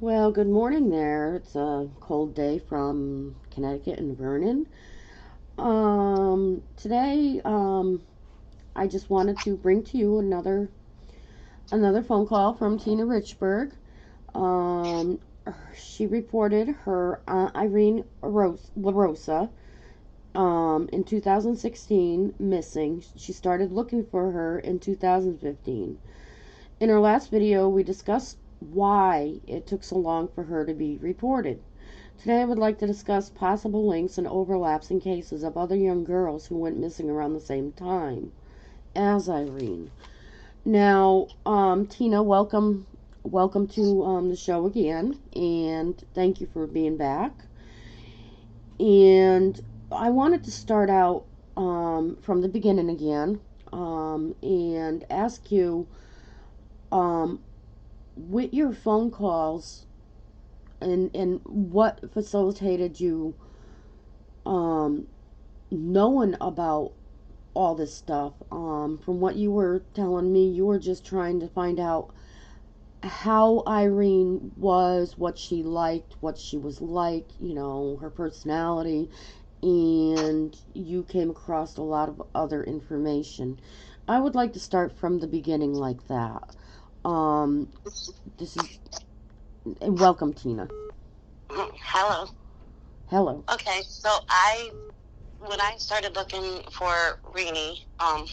Well, good morning there. It's a cold day from Connecticut and Vernon. Today, I just wanted to bring to you another phone call from Tina Richburg. Um, she reported her Aunt Irene LaRosa in 2016 missing. She started looking for her in 2015. In our last video, we discussed why it took so long for her to be reported. Today, I would like to discuss possible links and overlaps in cases of other young girls who went missing around the same time as Irene. Now, Tina, welcome to the show again, and thank you for being back. And I wanted to start out from the beginning again and ask you, um, with your phone calls and what facilitated you um, knowing about all this stuff. From what you were telling me, you were just trying to find out how Irene was, what she liked, what she was like, her personality, and you came across a lot of other information. I would like to start from the beginning like that. Um, this is, and welcome, Tina. Hello. Hello. Okay, so when I started looking for Irene, I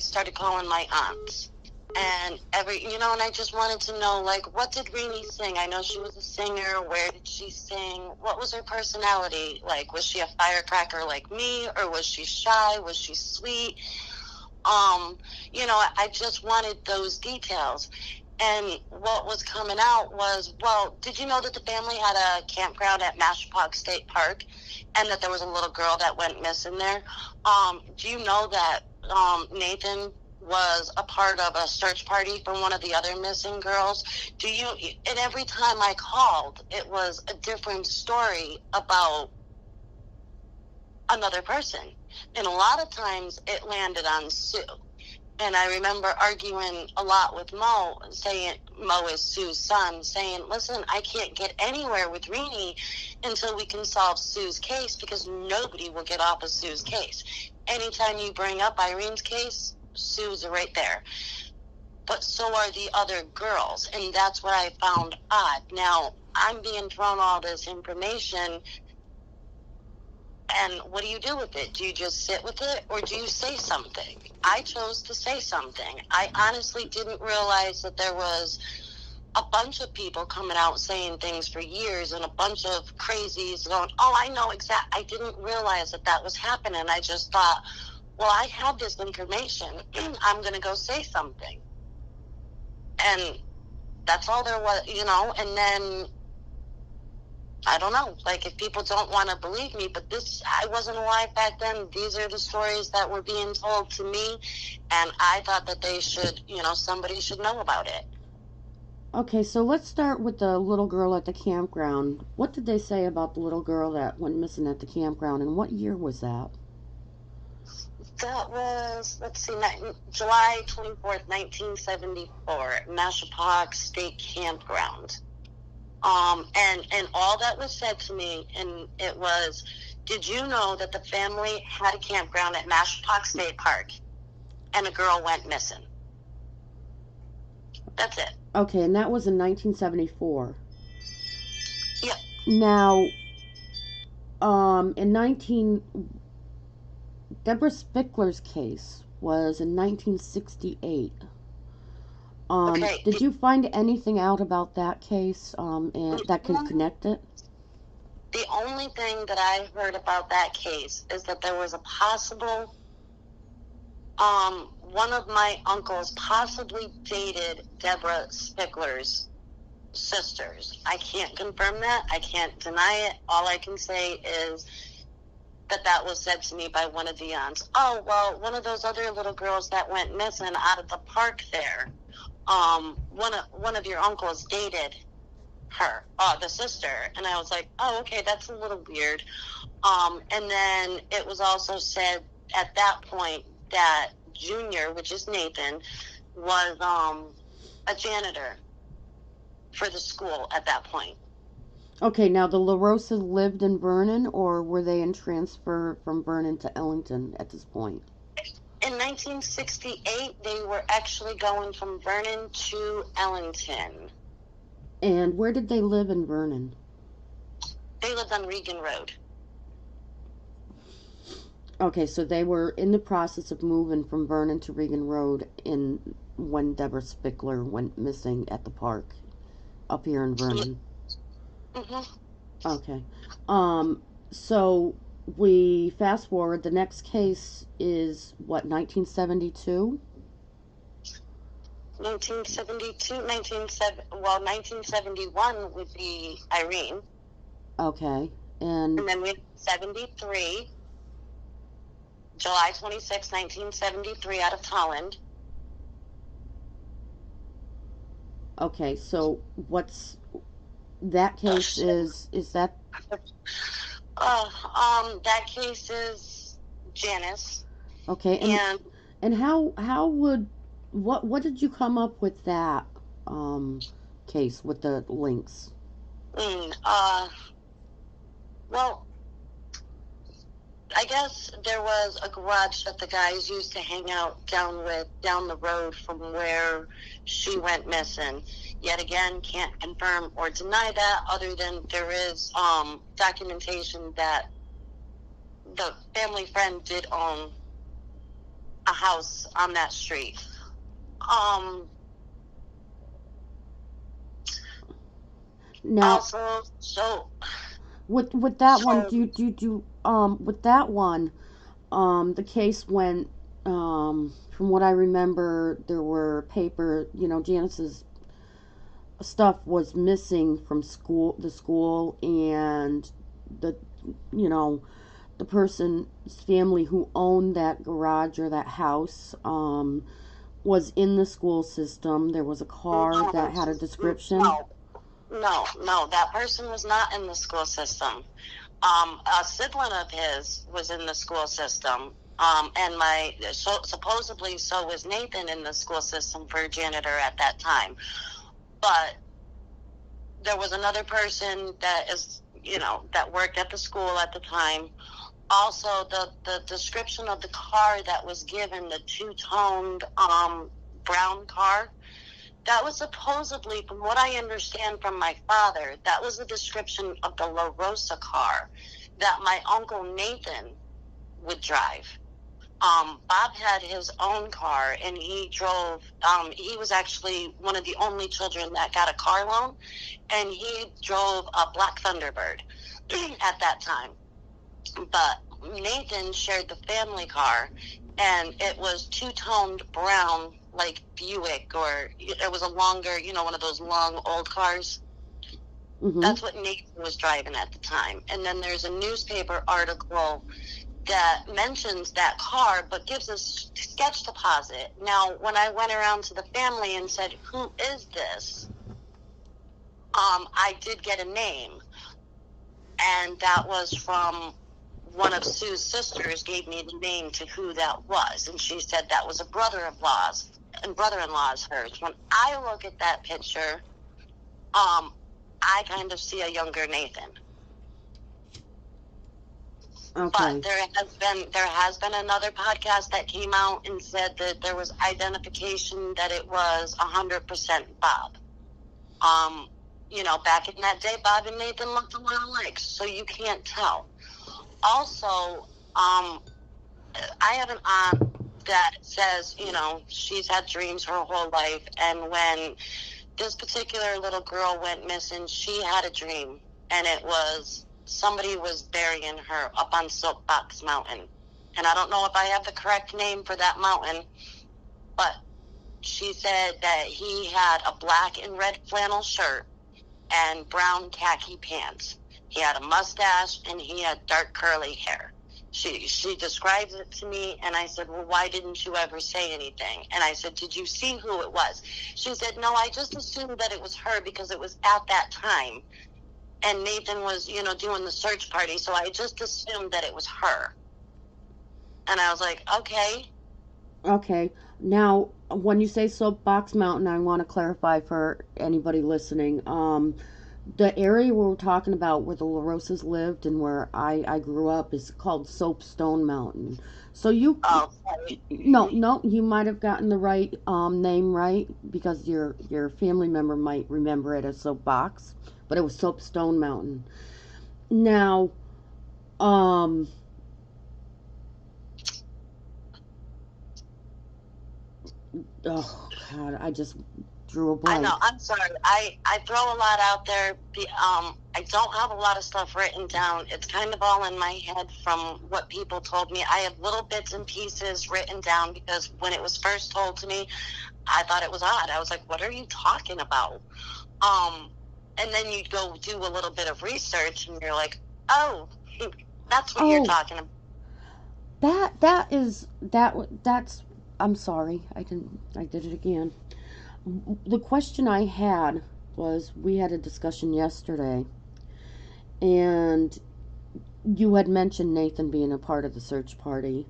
started calling my aunts. And and I just wanted to know, like, what did Renee sing? I know she was a singer. Where did she sing? What was her personality? Like, was she a firecracker like me, or was she shy? Was she sweet? I just wanted those details. And what was coming out was, well, did you know that the family had a campground at Mashapock State Park and that there was a little girl that went missing there? Do you know that Nathan was a part of a search party for one of the other missing girls? And every time I called, it was a different story about another person. And a lot of times it landed on Sue. And I remember arguing a lot with Mo, saying, Mo is Sue's son, saying, listen, I can't get anywhere with Renee until we can solve Sue's case, because nobody will get off of Sue's case. Anytime you bring up Irene's case, Sue's right there. But so are the other girls, and that's what I found odd. Now, I'm being thrown all this information, and what do you do with it? Do you just sit with it, or do you say something? I chose to say something. I honestly didn't realize that there was a bunch of people coming out saying things for years, and a bunch of crazies going, oh, I know exactly. I didn't realize that that was happening. I just thought, well, I have this information. I'm going to go say something. And that's all there was, and then I don't know, like, if people don't want to believe me, but I wasn't alive back then. These are the stories that were being told to me, and I thought that they should, somebody should know about it. Okay, so let's start with the little girl at the campground. What did they say about the little girl that went missing at the campground, and what year was that? That was, let's see, July 24th, 1974, at Mashapock State Campground. And all that was said to me, and it was, did you know that the family had a campground at Mashapock State Park and a girl went missing? That's it. Okay, and that was in 1974. Yep. Now, Deborah Spickler's case was in 1968. Okay. Did you find anything out about that case, and that can connect it? The only thing that I heard about that case is that there was a possible, one of my uncles possibly dated Deborah Spickler's sisters. I can't confirm that. I can't deny it. All I can say is that was said to me by one of the aunts. Oh, well, one of those other little girls that went missing out of the park there, one of your uncles dated her, the sister. And I was like, oh, okay, that's a little weird. And then it was also said at that point that Junior, which is Nathan, was a janitor for the school at that point. Okay, now the LaRosa lived in Vernon, or were they in transfer from Vernon to Ellington at this point? In 1968, they were actually going from Vernon to Ellington. And where did they live in Vernon? They lived on Regan Road. Okay, so they were in the process of moving from Vernon to Regan Road when Deborah Spickler went missing at the park up here in Vernon. Mm-hmm. Okay. So we fast forward. The next case is what, 1972? 1971 would be Irene. Okay. And then we have 73, July 26, 1973, out of Holland. Okay, so what's that case is that that case is Janice. okay, and how would what did you come up with that case with the links? Well, I guess there was a garage that the guys used to hang out down the road from where she went missing. Yet again, can't confirm or deny that, other than there is documentation that the family friend did own a house on that street. Now, also, so with that one, with that one, the case went, from what I remember, there were Janice's stuff was missing from the school, and the person's family who owned that garage or that house was in the school system. There was a car that had a description. No, that person was not in the school system. A sibling of his was in the school system, and supposedly so was Nathan in the school system for janitor at that time. But there was another person that worked at the school at the time. Also, the description of the car that was given, the two-toned brown car, that was supposedly, from what I understand from my father, that was the description of the LaRosa car that my uncle Nathan would drive. Bob had his own car, and he drove, he was actually one of the only children that got a car loan, and he drove a black Thunderbird at that time. But Nathan shared the family car, and it was two-toned brown, like Buick, or it was a longer, one of those long old cars. Mm-hmm. That's what Nathan was driving at the time. And then there's a newspaper article that mentions that car, but gives a sketch deposit. Now, when I went around to the family and said, "Who is this?" I did get a name, and that was from one of Sue's sisters. Gave me the name to who that was, and she said that was a brother-in-law's hers. When I look at that picture, I kind of see a younger Nathan. Okay. But there has been another podcast that came out and said that there was identification that it was 100% Bob. Back in that day, Bob and Nathan looked a lot alike, so you can't tell. Also, I have an aunt that says, she's had dreams her whole life, and when this particular little girl went missing, she had a dream, and it was somebody was burying her up on Soapbox Mountain. And I don't know if I have the correct name for that mountain, but she said that he had a black and red flannel shirt and brown khaki pants. He had a mustache, and he had dark curly hair. She describes it to me, and I said, "Well, why didn't you ever say anything?" And I said, "Did you see who it was?" She said, "No, I just assumed that it was her because it was at that time. And Nathan was, doing the search party, so I just assumed that it was her." And I was like, okay. Okay. Now, when you say Soapbox Mountain, I want to clarify for anybody listening. The area we're talking about where the LaRosa's lived and where I grew up is called Soapstone Mountain. So you, Oh, sorry. no, no, you might have gotten the right name right because your family member might remember it as Soapbox, but it was Soapstone Mountain. Now, um, oh God, I just drew a I know. blank. I'm sorry. I throw a lot out there. I don't have a lot of stuff written down. It's kind of all in my head from what people told me. I have little bits and pieces written down because when it was first told to me, I thought it was odd. I was like, "What are you talking about?" Um, and then you go do a little bit of research, and you're like, "Oh, that's what you're Oh, talking about." that's. I'm sorry. I did it again. The question I had was we had a discussion yesterday, and you had mentioned Nathan being a part of the search party,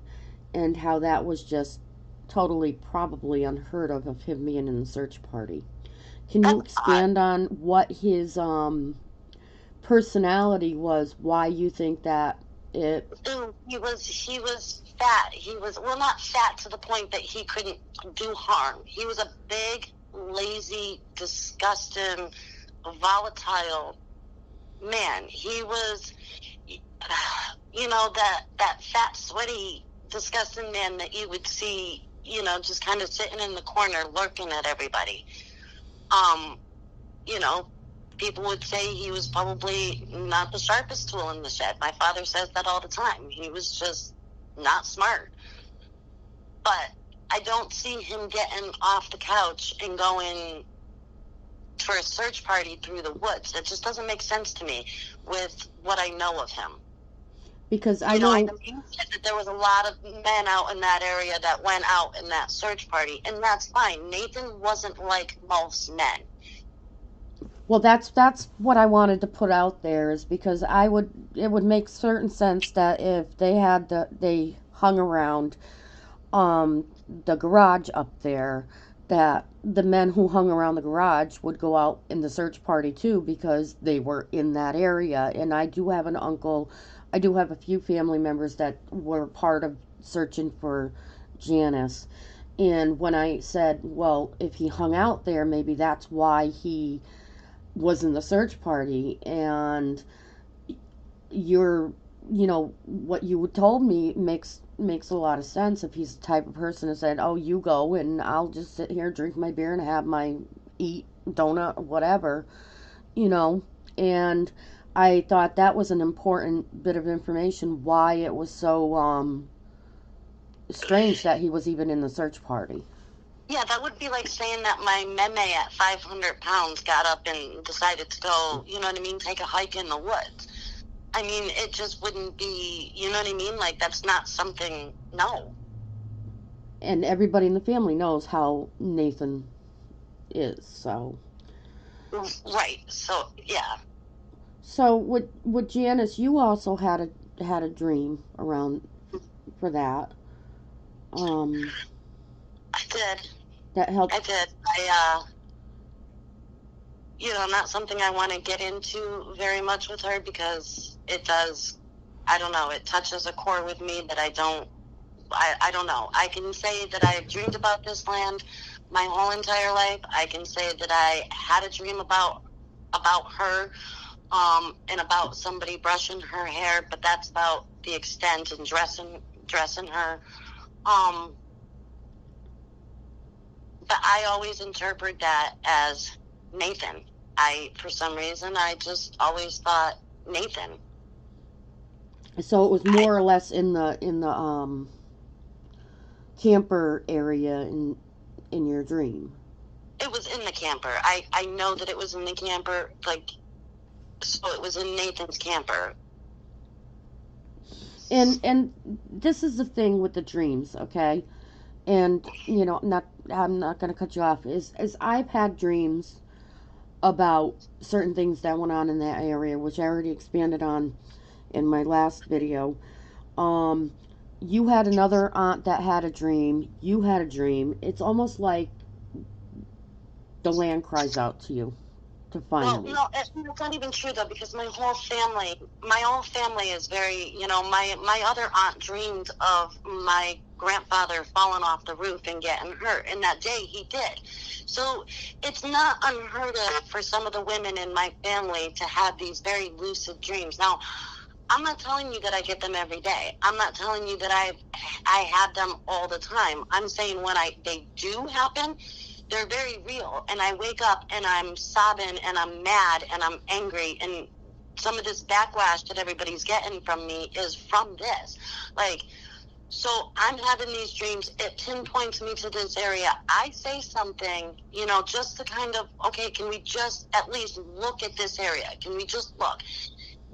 and how that was just totally probably unheard of him being in the search party. Can you That's odd. expand on what his personality was? Why you think that it? Ooh, he was fat. He was, well, not fat to the point that he couldn't do harm. He was a big, lazy, disgusting, volatile man. He was, that fat, sweaty, disgusting man that you would see, just kind of sitting in the corner lurking at everybody. Um, you know, People would say he was probably not the sharpest tool in the shed. My father says that all the time. He was just not smart. But I don't see him getting off the couch and going for a search party through the woods. It just doesn't make sense to me with what I know of him. Because I I know. know you said that there was a lot of men out in that area that went out in that search party, and that's fine. Nathan wasn't like most men. Well, that's what I wanted to put out there is because it would make certain sense that if they hung around the garage up there, that the men who hung around the garage would go out in the search party too because they were in that area. And I do have an uncle, I do have a few family members that were part of searching for Janice. And when I said, well, if he hung out there, maybe that's why he was in the search party. And you're what you told me makes a lot of sense. If he's the type of person that said, oh, you go and I'll just sit here, drink my beer, and have my eat donut or whatever, you know and I thought that was an important bit of information, why it was so strange that he was even in the search party. Yeah, that would be like saying that my meme at 500 pounds got up and decided to go, you know what I mean, take a hike in the woods. I mean, it just wouldn't be, you know what I mean? Like, that's not something, no. And everybody in the family knows how Nathan is. Right. So, yeah, So with Janice, you also had a dream around for that. Um, I did. that I helped. did. Not something I want to get into very much with her because it does, I don't know, it touches a core with me that I don't know. I can say that I've dreamed about this land my whole entire life. I can say that I had a dream about her, and about somebody brushing her hair, but that's about the extent, and dressing her. Um, but I always interpret that as Nathan. For some reason, I just always thought Nathan. So it was I, more or less in the camper area in your dream. it was in the camper. I know that it was in the camper, like, so it was in Nathan's camper. And this is the thing with the dreams, okay? And not I'm not going to cut you off. Is I've had dreams about certain things that went on in that area, which I already expanded on in my last video. Um, you had another aunt that had a dream. You had a dream. It's almost like the land cries out to you to Well, find me. no, it's not even true though, because my whole family is very, my other aunt dreamed of my grandfather falling off the roof and getting hurt, and that day he did. So it's not unheard of for some of the women in my family to have these very lucid dreams. Now, I'm not telling you that I get them every day. I'm not telling you that I have them all the time. I'm saying when they do happen, they're very real. And I wake up and I'm sobbing and I'm mad and I'm angry. And some of this backlash that everybody's getting from me is from this. Like, so I'm having these dreams. It pinpoints me to this area. I say something, just to kind of, okay, can we just at least look at this area? Can we just look?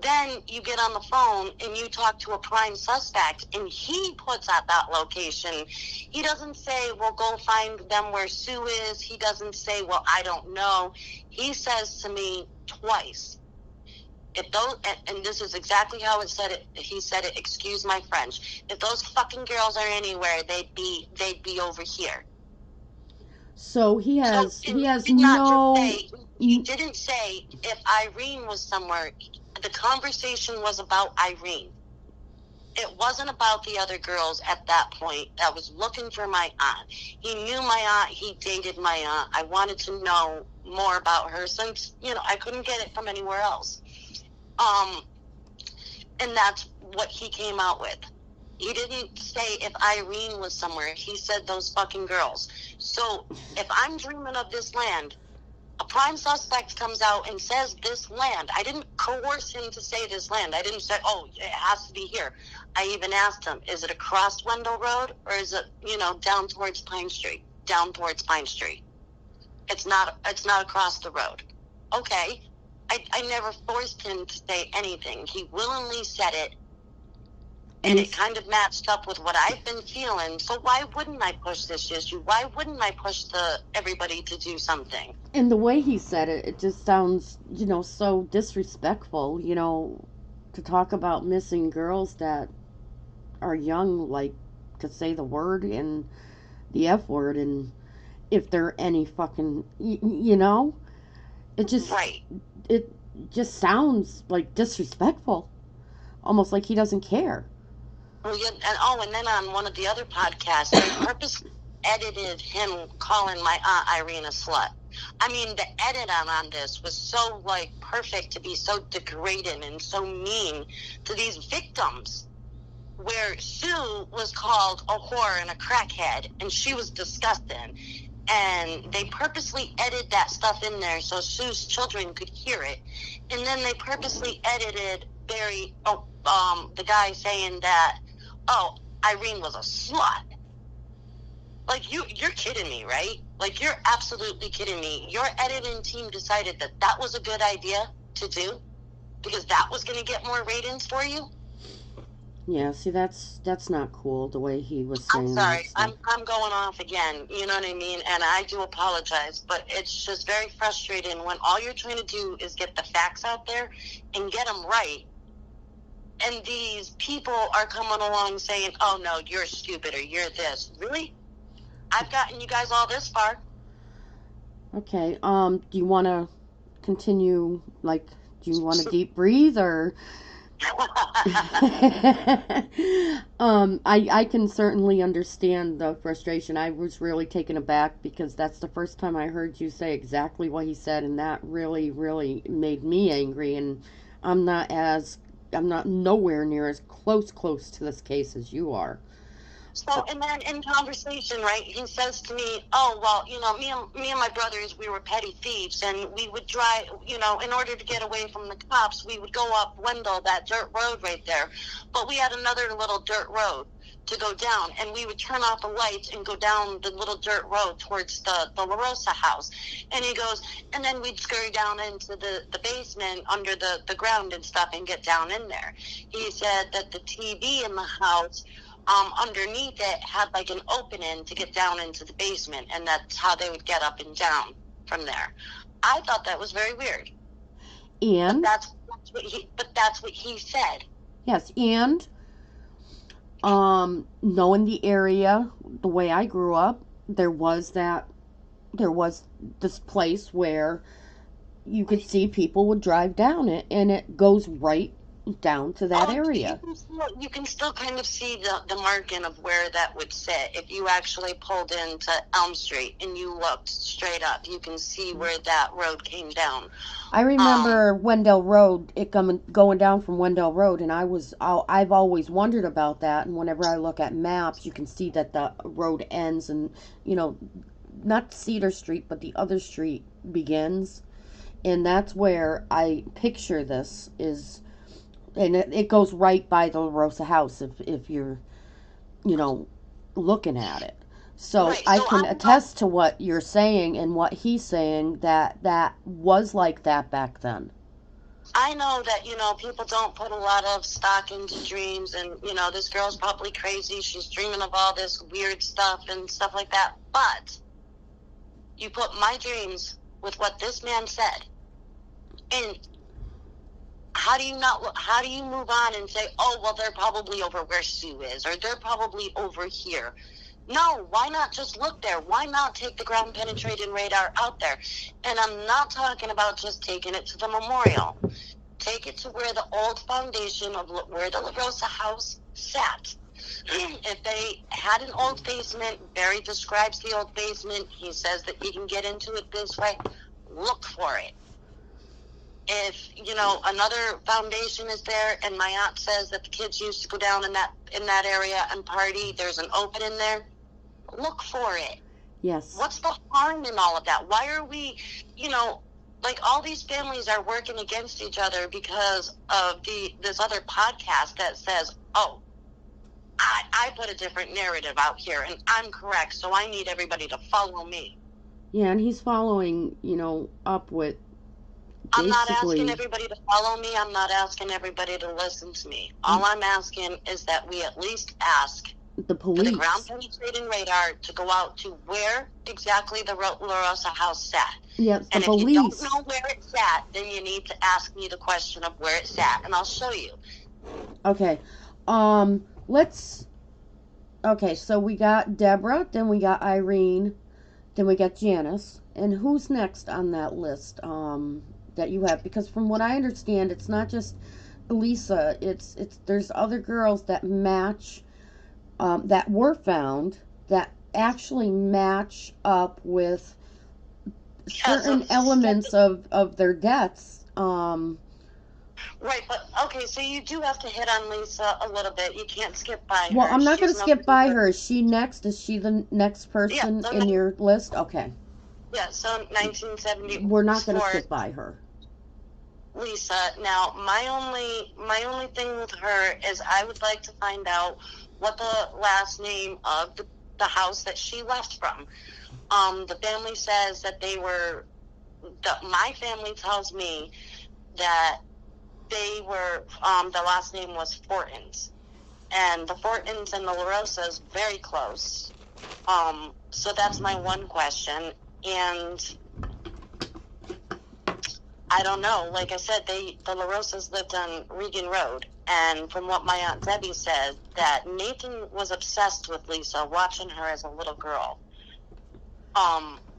Then you get on the phone and you talk to a prime suspect and he puts out that location. He doesn't say, well, go find them where Sue is. He doesn't say, well, I don't know. He says to me twice, if those, and this is exactly how it said it. He said it, excuse my French. If those fucking girls are anywhere, they'd be over here. So he has So he has did not no. just say, he didn't say if Irene was somewhere. The conversation was about Irene. It wasn't about the other girls at that point. I was looking for my aunt. He knew my aunt. He dated my aunt. I wanted to know more about her since, I couldn't get it from anywhere else. And that's what he came out with. He didn't say if Irene was somewhere. He said those fucking girls. So if I'm dreaming of this land, a prime suspect comes out and says this land. I didn't coerce him to say this land. I didn't say, oh, it has to be here. I even asked him, is it across Wendell Road or is it, down towards Pine Street? Down towards Pine Street. It's not across the road. Okay. I never forced him to say anything. He willingly said it. And it kind of matched up with what I've been feeling. So why wouldn't I push this issue? Why wouldn't I push everybody to do something? And the way he said it, it just sounds, so disrespectful, to talk about missing girls that are young, like to say the word and the F word, and if they're any fucking, it just, right. It just sounds like disrespectful, almost like he doesn't care. Well, yeah, and then on one of the other podcasts, they purposely edited him calling my aunt Irene a slut. I mean, the edit on this was so, perfect to be so degrading and so mean to these victims, where Sue was called a whore and a crackhead, and she was disgusting. And they purposely edited that stuff in there so Sue's children could hear it. And then they purposely edited the guy saying that, oh, Irene was a slut. Like, you're kidding me, right? Like, you're absolutely kidding me. Your editing team decided that was a good idea to do because that was going to get more ratings for you? Yeah, see, that's not cool, the way he was saying. I'm sorry. I'm going off again. You know what I mean? And I do apologize, but it's just very frustrating when all you're trying to do is get the facts out there and get them right. And these people are coming along saying, oh, no, you're stupid or you're this. Really? I've gotten you guys all this far. Okay. Do you want to continue, do you want to deep breathe or... I can certainly understand the frustration. I was really taken aback because that's the first time I heard you say exactly what he said, and that really, really made me angry. And I'm not nowhere near as close to this case as you are. So, and then in conversation, right, he says to me, oh, well, me and my brothers, we were petty thieves, and we would drive, in order to get away from the cops, we would go up Wendell, that dirt road right there. But we had another little dirt road to go down, and we would turn off the lights and go down the little dirt road towards the LaRosa house. And he goes, and then we'd scurry down into the basement under the ground and stuff and get down in there. He said that the TV in the house... underneath it had an opening to get down into the basement, and that's how they would get up and down from there. I thought that was very weird. And that's what he said. Yes, and Knowing the area, the way I grew up, there was this place where you could see people would drive down it, and it goes right down to that Oh, area. you can still kind of see the marking of where that would sit. If you actually pulled into Elm Street and you looked straight up, you can see where that road came down. I remember Wendell Road, it going down from Wendell Road, and I've always wondered about that. And whenever I look at maps, you can see that the road ends, and not Cedar Street, but the other street begins, and that's where I picture this is, and it goes right by the LaRosa house if you're, looking at it. So Right, I so can attest to what you're saying and what he's saying, that was like that back then. I know that, people don't put a lot of stock into dreams, and, this girl's probably crazy. She's dreaming of all this weird stuff and stuff like that. But you put my dreams with what this man said, and how do you move on and say, oh, well, they're probably over where Sue is, or they're probably over here? No, why not just look there? Why not take the ground penetrating radar out there? And I'm not talking about just taking it to the memorial. Take it to where the old foundation of where the LaRosa house sat. If they had an old basement, Barry describes the old basement. He says that you can get into it this way. Look for it. If, another foundation is there, and my aunt says that the kids used to go down in that area and party, there's an opening there, look for it. Yes. What's the harm in all of that? Why are we, like, all these families are working against each other because of this other podcast that says, oh, I put a different narrative out here and I'm correct, so I need everybody to follow me. Yeah, and he's following, up with I'm not asking everybody to follow me. I'm not asking everybody to listen to me. All I'm asking is that we at least ask the police, for the ground penetrating radar, to go out to where exactly the LaRosa house sat. Yes, and police. If you don't know where it sat, then you need to ask me the question of where it sat, and I'll show you. Okay. Okay, so we got Deborah, then we got Irene, then we got Janice. And who's next on that list that you have? Because from what I understand, it's not just Lisa. It's there's other girls that match, that were found, that actually match up with certain elements of their deaths. Right, but okay, so you do have to hit on Lisa a little bit. You can't skip by her. Well, I'm not going to skip by her. Is she next? Is she the next person in your list? Okay. Yeah, so 1970. We're not going to skip by her. Lisa. Now, my only thing with her is I would like to find out what the last name of the house that she left from. The family says that my family tells me that they were, the last name was Fortins. And the Fortins and the LaRosa's very close. So that's my one question. And I don't know. Like I said, the LaRosa's lived on Regan Road. And from what my Aunt Debbie said, that Nathan was obsessed with Lisa, watching her as a little girl.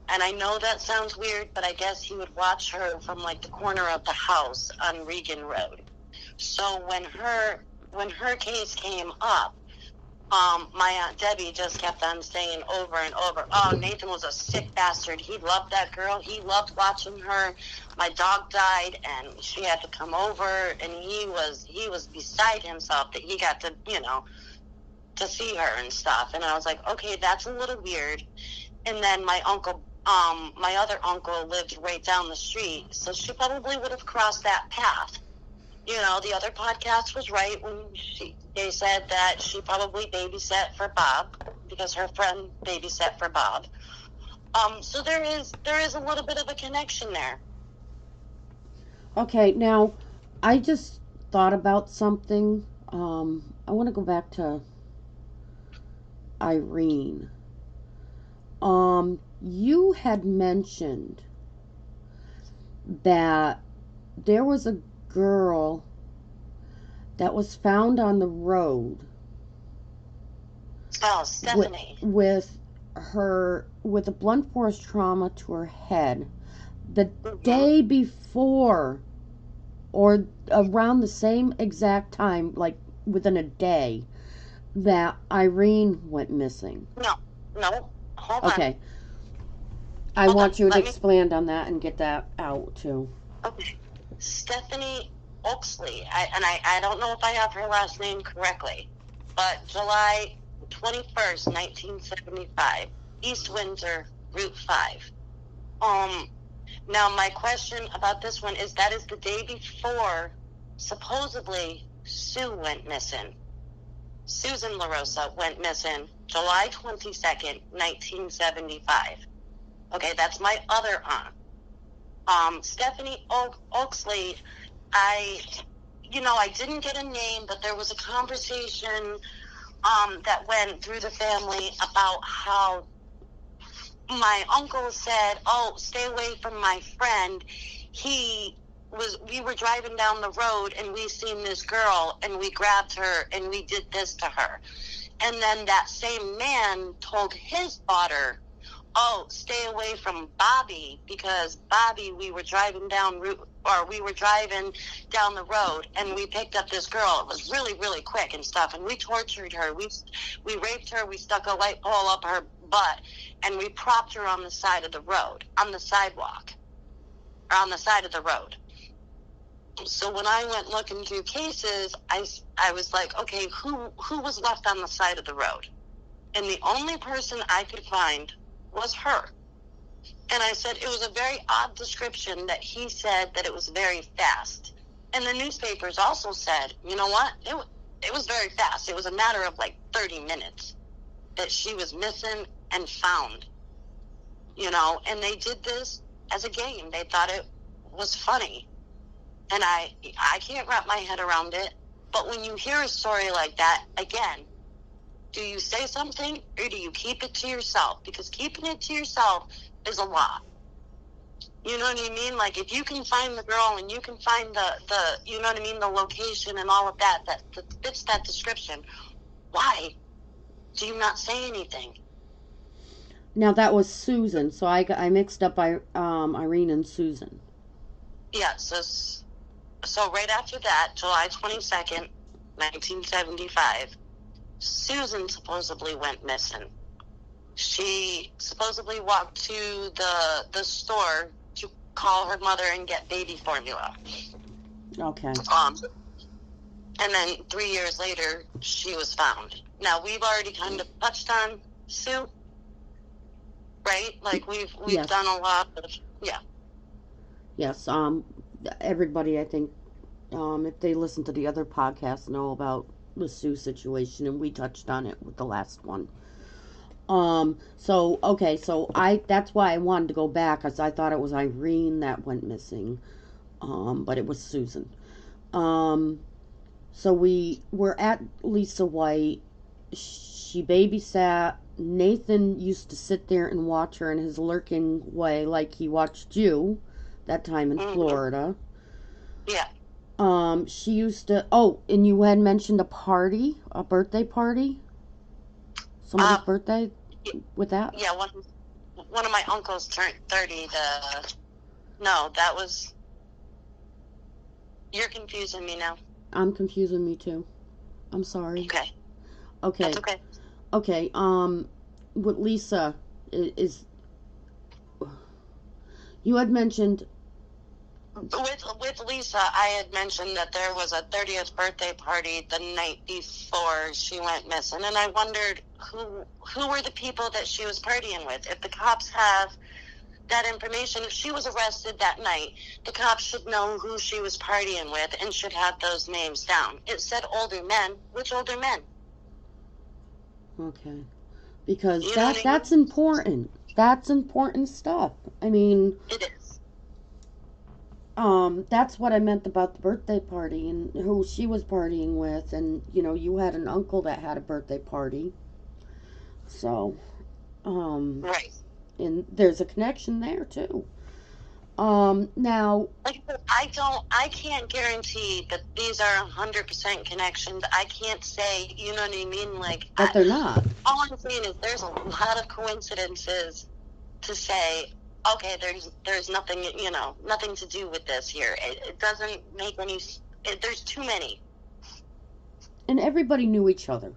And I know that sounds weird, but I guess he would watch her from like the corner of the house on Regan Road. So when her case came up, my Aunt Debbie just kept on saying over and over, oh, Nathan was a sick bastard. He loved that girl. He loved watching her. My dog died, and she had to come over, and he was beside himself that he got to, to see her and stuff. And I was like, okay, that's a little weird. And then my other uncle lived right down the street, so she probably would have crossed that path. The other podcast was right when they said that she probably babysat for Bob because her friend babysat for Bob. So there is a little bit of a connection there. Okay, now I just thought about something. I want to go back to Irene. You had mentioned that there was a girl that was found on the road Oh, with Stephanie. with a blunt force trauma to her head the Hmm. day before, or around the same exact time, like within a day, that Irene went missing. No, no. Hold on. Okay, I Hold on. want you to Let me. expand on that and get that out too. Okay. Stephanie Oaksley. I don't know if I have her last name correctly, but July 21st, 1975, East Windsor, Route 5. Um, Now, my question about this one is that is the day before supposedly Sue went missing. Susan LaRosa went missing July 22nd, 1975. Okay, that's my other aunt. Stephanie Oaksley, I, I didn't get a name, but there was a conversation that went through the family about how my uncle said, "Oh, stay away from my friend. We were driving down the road and we seen this girl and we grabbed her and we did this to her." And then that same man told his daughter, "Oh, stay away from Bobby because Bobby, we were driving down the road and we picked up this girl. It was really, really quick and stuff. And we tortured her. We raped her. We stuck a light pole up her butt and we propped her on the side of the road, on the sidewalk, or on the side of the road." So when I went looking through cases, I was like, okay, who was left on the side of the road? And the only person I could find was her. And I said it was a very odd description that he said that it was very fast. And the newspapers also said, you know what? It was very fast. It was a matter of like 30 minutes that she was missing and found. And they did this as a game. They thought it was funny. And I can't wrap my head around it. But when you hear a story like that, again, do you say something or do you keep it to yourself? Because keeping it to yourself is a lot. You know what I mean? Like if you can find the girl and you can find the you know what I mean, the location and all of that fits that description, why do you not say anything? Now that was Susan, so I mixed up Irene and Susan. Yeah, so right after that, July 22nd, 1975, Susan supposedly went missing. She supposedly walked to the store to call her mother and get baby formula. Okay. And then 3 years later, she was found. Now we've already kind of touched on Sue, right? Like we've Yes. done a lot of, yeah. Yes. Everybody, I think, if they listen to the other podcasts, know about the Sue situation, and we touched on it with the last one. So okay, so that's why I wanted to go back, because I thought it was Irene that went missing, but it was Susan. Um, so we were at Lisa White. She babysat. Nathan used to sit there and watch her in his lurking way, like he watched you that time in Hmm. Florida. Yeah. She used to. Oh, and you had mentioned a birthday party, somebody's Uh, birthday with that. yeah. One of my uncles turned 30. No, that was. You're confusing me now. I'm confusing me too. I'm sorry. Okay, Okay, that's okay. okay. With Lisa is you had mentioned. With Lisa, I had mentioned that there was a 30th birthday party the night before she went missing, and I wondered who were the people that she was partying with. If the cops have that information, if she was arrested that night, the cops should know who she was partying with and should have those names down. It said older men. Which older men? Okay, because You know what I that's mean? important. That's important stuff. I mean, It is. that's what I meant about the birthday party and who she was partying with, and you had an uncle that had a birthday party, so um, Right. and there's a connection there too. Now, Like, I can't guarantee that these are 100% connections. I can't say, you know what I mean? Like, that they're not. all I'm saying is there's a lot of coincidences to say, okay, there's nothing, nothing to do with this here. It doesn't make any, there's too many. And everybody knew each other.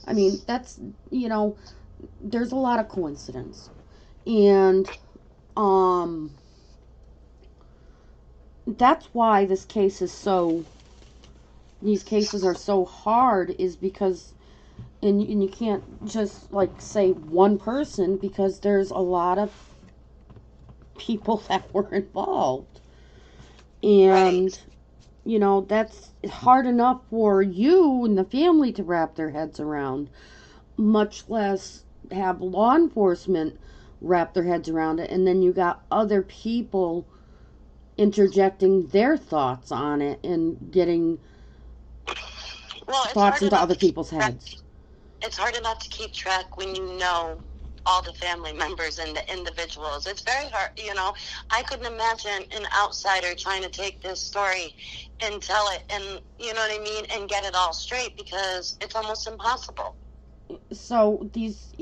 I mean, that's, there's a lot of coincidence. And, that's why these cases are so hard, is because, and you can't just, like, say one person, because there's a lot of people that were involved. And, Right. that's hard enough for you and the family to wrap their heads around, much less have law enforcement wrap their heads around it. And then you got other people interjecting their thoughts on it and getting Well, it's thoughts hard into enough other to keep people's track. heads. It's hard enough to keep track when you know all the family members and the individuals. It's very hard. I couldn't imagine an outsider trying to take this story and tell it, and you know what I mean, and get it all straight, because it's almost impossible. So these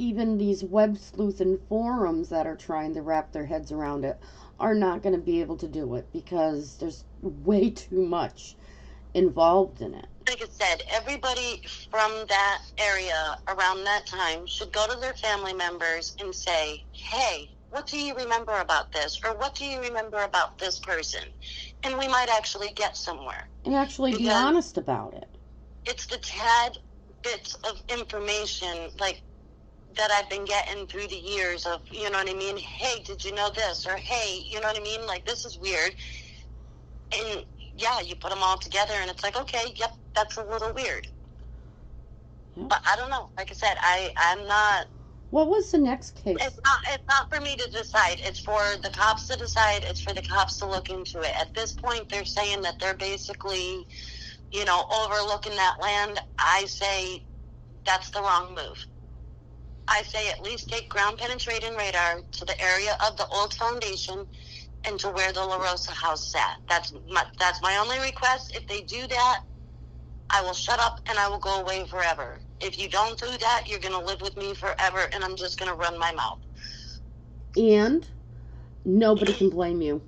web sleuthing forums that are trying to wrap their heads around it are not going to be able to do it, because there's way too much involved in it. Like I said, everybody from that area around that time should go to their family members and say, hey, what do you remember about this? Or what do you remember about this person? And we might actually get somewhere. And actually be Because honest about it. it's the tad bits of information, like, that I've been getting through the years of, you know what I mean? Hey, did you know this? Or hey, you know what I mean? Like, this is weird. And yeah, you put them all together and it's like, okay, yep, that's a little weird. Yep. But I don't know. Like I said, I'm not. What was the next case? It's not for me to decide. It's for the cops to decide. It's for the cops to look into it. At this point, they're saying that they're basically, overlooking that land. I say that's the wrong move. I say at least take ground penetrating radar to the area of the old foundation and to where the LaRosa house sat. That's my only request. If they do that, I will shut up and I will go away forever. If you don't do that, you're going to live with me forever, and I'm just going to run my mouth. And nobody can blame you.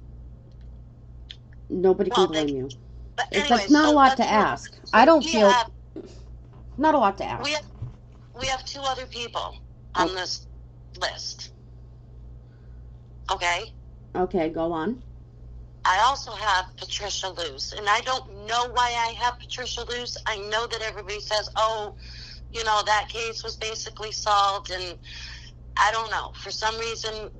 Nobody can blame you. But anyway, That's not a lot to ask. I don't feel not a lot to ask. We have two other people on this list. Okay? Okay, go on. I also have Patricia Luce, and I don't know why I have Patricia Luce. I know that everybody says, oh, that case was basically solved, and I don't know. For some reason,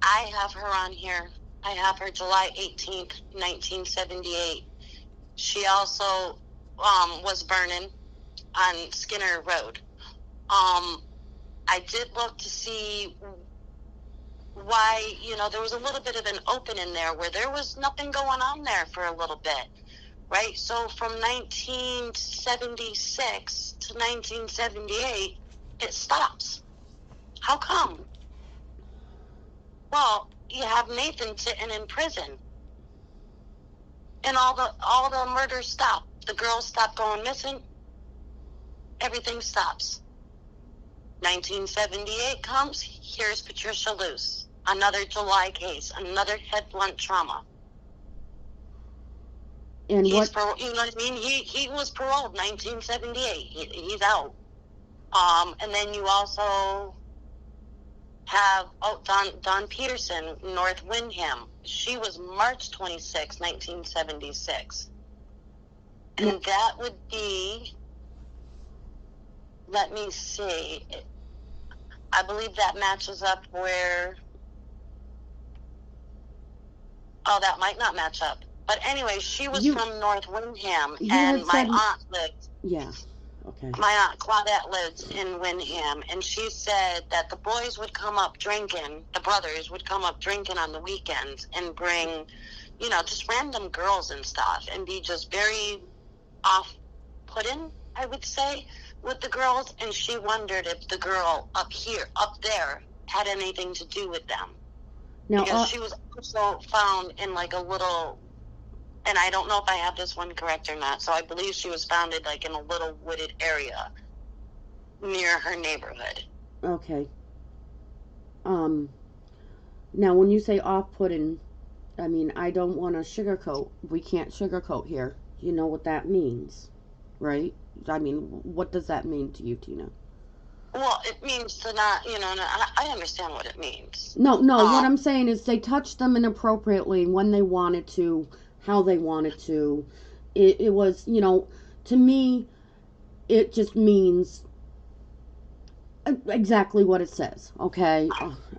I have her on here. I have her July 18th, 1978. She also was burning on Skinner Road. I did look to see why, there was a little bit of an opening there where there was nothing going on there for a little bit, right? So from 1976 to 1978, it stops. How come? Well, you have Nathan sitting in prison, and all the murders stop. The girls stop going missing. Everything stops. 1978 comes. Here's Patricia Luce. Another July case. Another head blunt trauma. And you know what I mean? He was paroled 1978. He's out. And then you also have Dawn Peterson, North Windham. She was March 26, 1976. And that would be, let me see, I believe that matches up where, that might not match up. But anyway, she was from North Windham, and my aunt lived. Yeah, okay. My aunt Claudette lives in Windham, and she said that the boys would come up drinking, the brothers would come up drinking on the weekends and bring, just random girls and stuff, and be just very off-putting, I would say, with the girls, and she wondered if the girl up there had anything to do with them. Now, because she was also found in like a little, and I don't know if I have this one correct or not, so I believe she was found in like in a little wooded area near her neighborhood. okay. Um, Now, when you say off-putting, I mean, I don't want to sugarcoat. We can't sugarcoat here. You know what that means, right? I mean, what does that mean to you, Tina? Well, it means to not, I understand what it means. No, what I'm saying is they touched them inappropriately when they wanted to, how they wanted to. It was, to me, it just means exactly what it says, okay?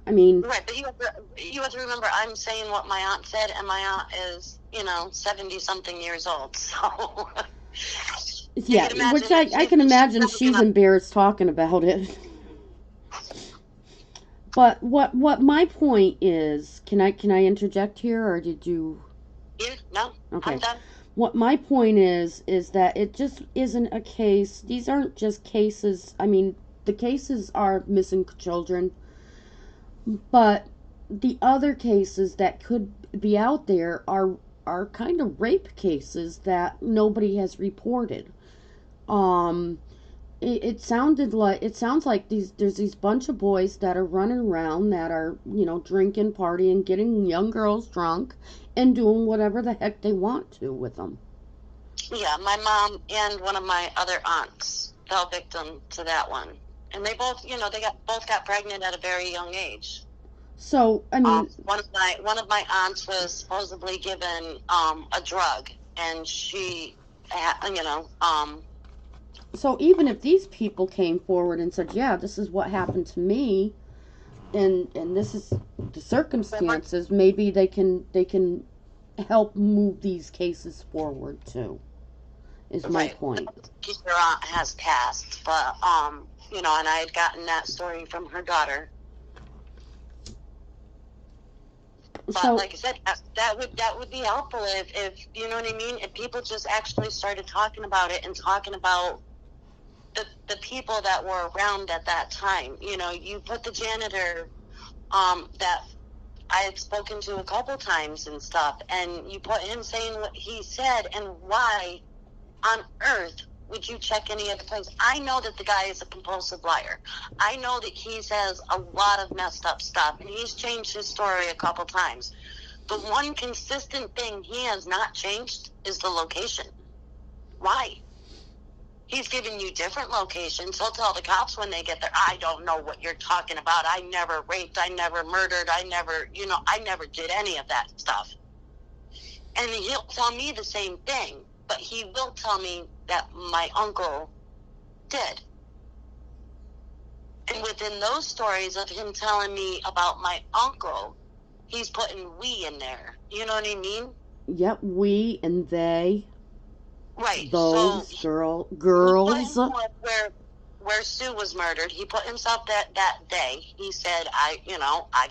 I mean... Right, but you have to remember, I'm saying what my aunt said, and my aunt is, 70-something years old, so... Yeah, which I can imagine she's embarrassed talking about it. But what my point is, can I interject here, or did you? Yeah, no, okay. I'm done. What my point is that it just isn't a case. These aren't just cases. I mean, the cases are missing children, but the other cases that could be out there are kind of rape cases that nobody has reported. It sounds like there's these bunch of boys that are running around that are, drinking, partying, getting young girls drunk, and doing whatever the heck they want to with them. Yeah, my mom and one of my other aunts fell victim to that one, and they both, both got pregnant at a very young age. So I mean, one of my aunts was supposedly given a drug, and she, So even if these people came forward and said, "Yeah, this is what happened to me," and this is the circumstances, maybe they can help move these cases forward too. Is my point. Her aunt has passed, but and I had gotten that story from her daughter. But so, like I said, that would be helpful if you know what I mean. If people just actually started talking about it and talking about the people that were around at that time. You put the janitor that I had spoken to a couple times and stuff, and you put him saying what he said, and why on earth would you check any other place? I know that the guy is a compulsive liar. I know that he says a lot of messed up stuff, and he's changed his story a couple times. The one consistent thing he has not changed is the location. Why? He's giving you different locations. He'll tell the cops when they get there, I don't know what you're talking about. I never raped. I never murdered. I never did any of that stuff. And he'll tell me the same thing, but he will tell me that my uncle did. And within those stories of him telling me about my uncle, he's putting we in there. You know what I mean? Yep, we and they. Right. Those so girls. Where Sue was murdered, he put himself that day. He said, I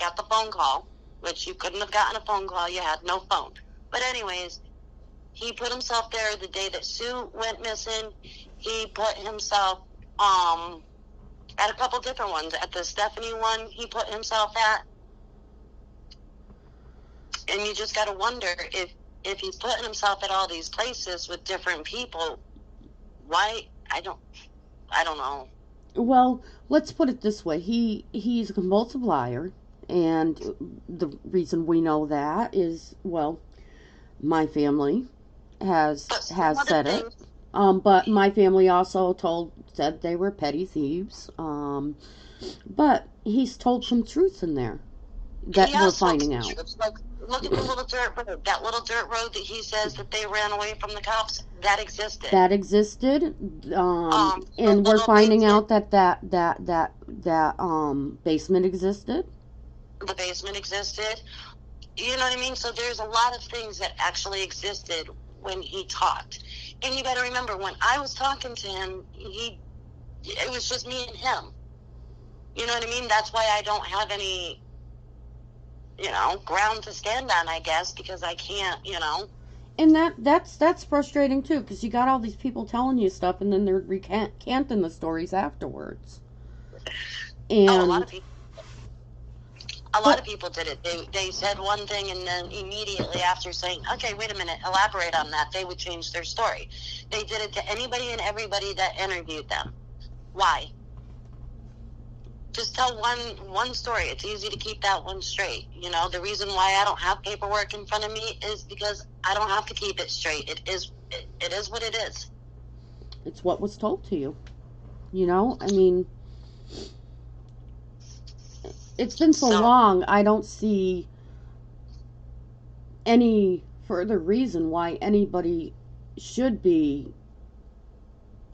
got the phone call, which you couldn't have gotten a phone call. You had no phone. But anyways, he put himself there the day that Sue went missing. He put himself at a couple different ones. At the Stephanie one, he put himself at. And you just got to wonder if he's putting himself at all these places with different people, why? I don't know. Well, let's put it this way. He's a compulsive liar, and the reason we know that is, well, my family has said it. But my family also said they were petty thieves. But he's told some truths in there that we're finding out. Like, look at the little dirt road. That little dirt road that he says that they ran away from the cops, that existed. That existed. And we're finding out that basement existed. The basement existed. You know what I mean? So there's a lot of things that actually existed when he talked. And you got to remember, when I was talking to him, it was just me and him. You know what I mean? That's why I don't have any, ground to stand on, I guess, because I can't, And that's frustrating too, because you got all these people telling you stuff, and then they're recanting the stories afterwards. And a lot of people. A lot of But people did it. They said one thing, and then immediately after saying, okay, wait a minute, elaborate on that, they would change their story. They did it to anybody and everybody that interviewed them. Why? Just tell one story. It's easy to keep that one straight. You know, the reason why I don't have paperwork in front of me is because I don't have to keep it straight. It is what it is. it's what was told to you. You know, I mean, it's been so So long, I don't see any further reason why anybody should be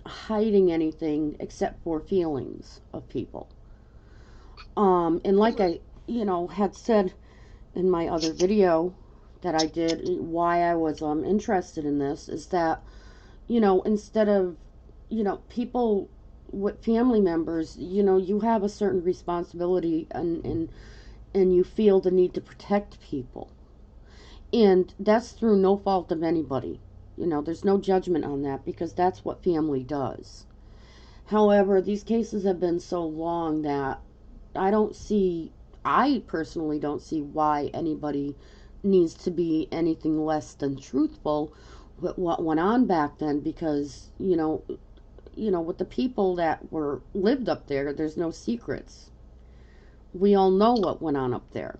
hiding anything except for feelings of people. And like I, had said in my other video that I did, why I was interested in this is that, instead of, people with family members, you have a certain responsibility, and you feel the need to protect people. And that's through no fault of anybody. There's no judgment on that, because that's what family does. However, these cases have been so long that I personally don't see why anybody needs to be anything less than truthful with what went on back then, because, with the people that were lived up there, there's no secrets. We all know what went on up there.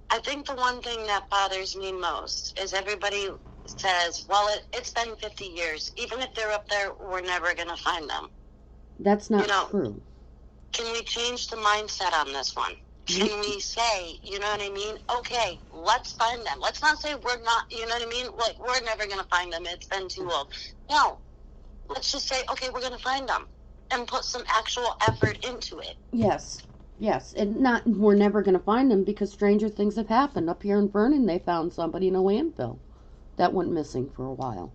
I think the one thing that bothers me most is everybody says, well, it's been 50 years. Even if they're up there, we're never going to find them. That's not true. Can we change the mindset on this one? Can we say, you know what I mean? Okay, let's find them. Let's not say we're not, you know what I mean? Like, we're never going to find them. It's been too old. No. Let's just say, okay, we're going to find them and put some actual effort into it. Yes. And we're never going to find them, because stranger things have happened. Up here in Vernon, they found somebody in a landfill that went missing for a while.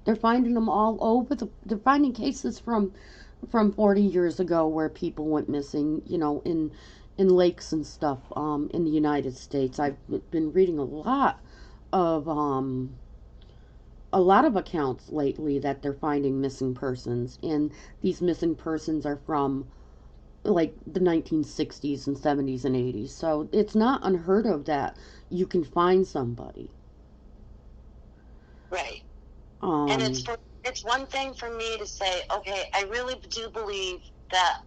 They're finding them all over. They're finding cases from 40 years ago where people went missing, in lakes and stuff, in the United States. I've been reading a lot of accounts lately that they're finding missing persons, and these missing persons are from like the 1960s and 70s and 80s. So it's not unheard of that you can find somebody. Right. And it's one thing for me to say, okay, I really do believe that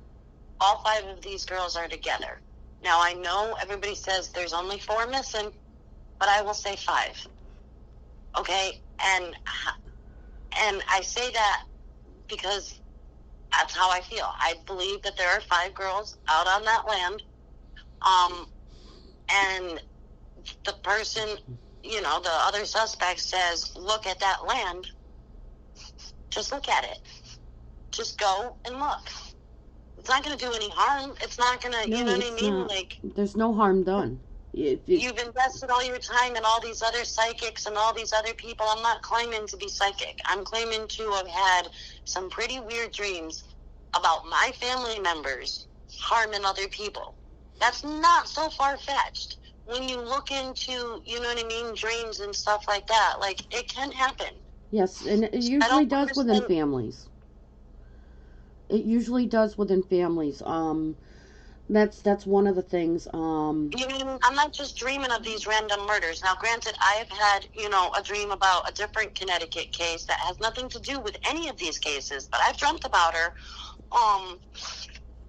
all 5 of these girls are together. Now, I know everybody says there's only 4 missing, but I will say 5. Okay? And I say that because that's how I feel. I believe that there are 5 girls out on that land. And the person, the other suspect says, look at that land. Just look at it. Just go and look. It's not going to do any harm. It's not going to, you know what I mean? Not. Like, there's no harm done. You've invested all your time in all these other psychics and all these other people. I'm not claiming to be psychic. I'm claiming to have had some pretty weird dreams about my family members harming other people. That's not so far-fetched. When you look into, you know what I mean, dreams and stuff like that, like, it can happen. Yes, and it usually does within families. It usually does within families. That's one of the things. I'm not just dreaming of these random murders. Now, granted, I have had, a dream about a different Connecticut case that has nothing to do with any of these cases, but I've dreamt about her.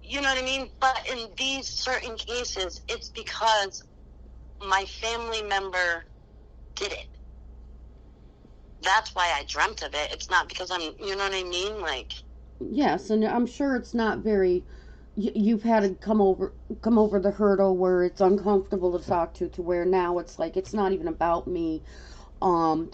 You know what I mean? But in these certain cases, it's because my family member did it. That's why I dreamt of it. It's not because I'm, you know what I mean? Like, yes, and I'm sure it's not very. You've had to come over the hurdle where it's uncomfortable to talk to where now it's like, it's not even about me.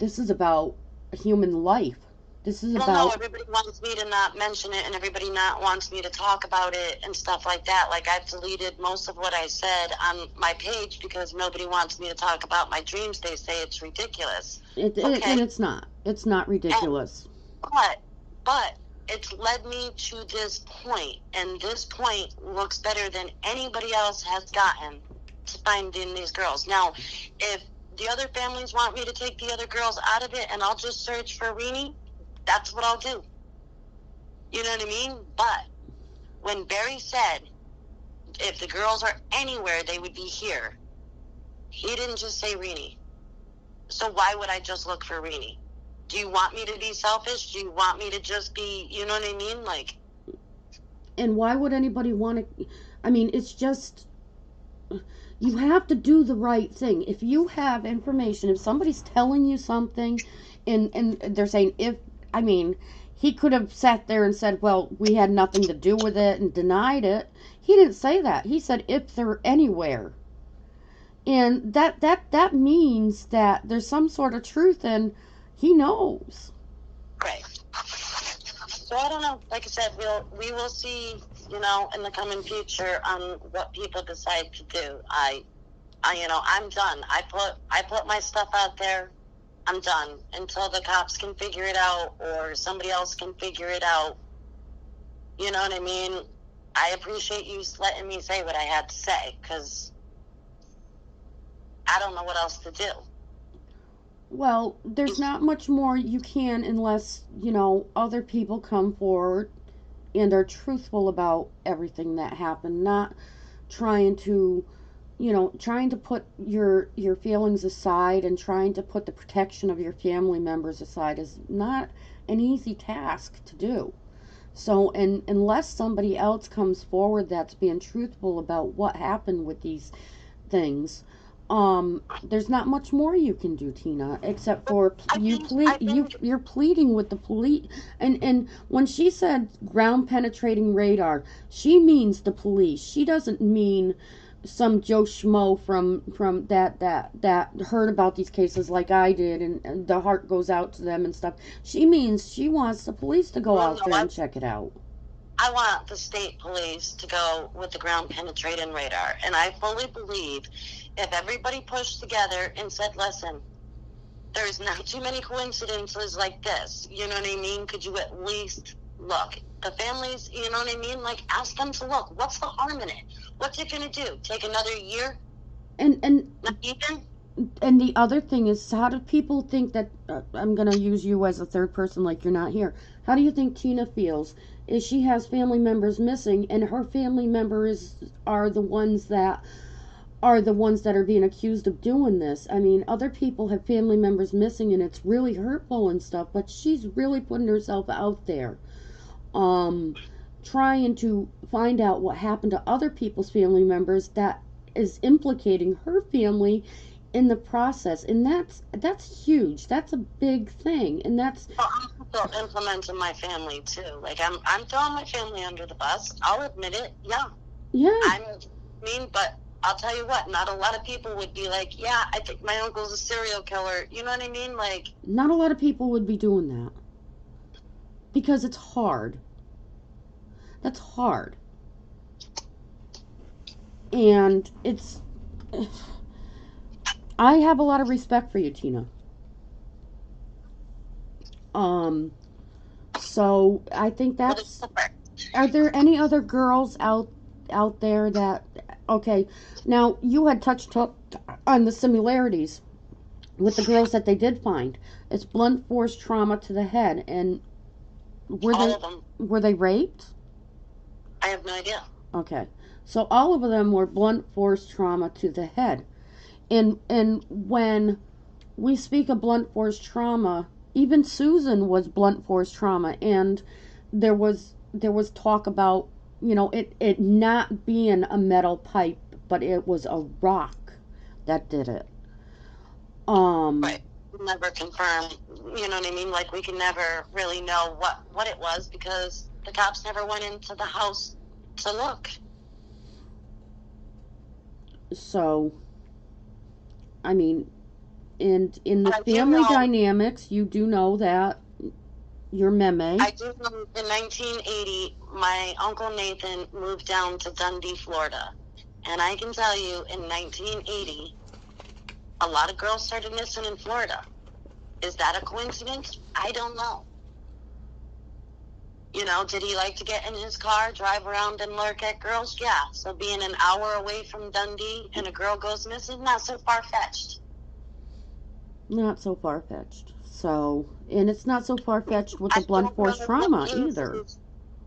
This is about human life. This is about. No, everybody wants me to not mention it, and everybody not wants me to talk about it and stuff like that. Like, I've deleted most of what I said on my page because nobody wants me to talk about my dreams. They say it's ridiculous. And it's not. It's not ridiculous. But it's led me to this point, and this point looks better than anybody else has gotten to finding these girls. Now, if the other families want me to take the other girls out of it and I'll just search for Irene, that's what I'll do. You know what I mean? But when Barry said, If the girls are anywhere, they would be here. He didn't just say Renee. So why would I just look for Renee? Do you want me to be selfish? Do you want me to just be, you know what I mean? Like, and why would anybody want to? I mean, it's just, you have to do the right thing. If you have information, if somebody's telling you something, and they're saying, if, I mean, he could have sat there and said, well, we had nothing to do with it and denied it. He didn't say that. He said, if they're anywhere. And that means that there's some sort of truth, and he knows. right. So I don't know. Like I said, we will see, you know, in the coming future on what people decide to do. You know, I'm done. I put my stuff out there. I'm done until the cops can figure it out or somebody else can figure it out. You know what I mean? I appreciate you letting me say what I had to say, because I don't know what else to do. Well, there's not much more you can unless, you know, other people come forward and are truthful about everything that happened, not trying to, you know, trying to put your feelings aside and trying to put the protection of your family members aside is not an easy task to do. So, and unless somebody else comes forward that's being truthful about what happened with these things, there's not much more you can do, Tina, except for you're pleading with the police. And when she said ground penetrating radar, she means the police. She doesn't mean some Joe Schmo from that heard about these cases like I did, and the heart goes out to them and stuff. She means she wants the police to go out there and check it out. I want the state police to go with the ground penetrating radar. And I fully believe if everybody pushed together and said, listen, there's not too many coincidences like this. You know what I mean? Could you at least look? The families, you know what I mean? Like, ask them to look. What's the harm in it? What's it going to do? Take another year? And not even? And the other thing is, how do people think that, I'm going to use you as a third person like you're not here. How do you think Tina feels? Is she has family members missing, and her family members are the ones that are being accused of doing this. I mean, other people have family members missing, and it's really hurtful and stuff, but she's really putting herself out there, trying to find out what happened to other people's family members that is implicating her family in the process, and that's huge. That's a big thing, and that's. Well, I'm still implementing my family too. Like, I'm throwing my family under the bus. I'll admit it. Yeah. Yeah. I mean, but I'll tell you what. Not a lot of people would be like, yeah, I think my uncle's a serial killer. You know what I mean? Like, not a lot of people would be doing that because it's hard. That's hard, and it's. I have a lot of respect for you, Tina. So I think that's. Are there any other girls out there that? Okay, now you had touched up on the similarities with the girls that they did find. It's blunt force trauma to the head, and were they raped? I have no idea. Okay, so all of them were blunt force trauma to the head. And when we speak of blunt force trauma, even Susan was blunt force trauma, and there was talk about, you know, it not being a metal pipe, but it was a rock that did it. Right. Never confirmed. You know what I mean? Like, we can never really know what it was because the cops never went into the house to look. So. I mean, and in the family dynamics, you do know that your meme. I do know in 1980, my Uncle Nathan moved down to Dundee, Florida. And I can tell you, in 1980, a lot of girls started missing in Florida. Is that a coincidence? I don't know. You know, did he like to get in his car, drive around and lurk at girls? Yeah. So being an hour away from Dundee and a girl goes missing, not so far-fetched. Not so far-fetched. So, and it's not so far-fetched with the blunt force trauma either.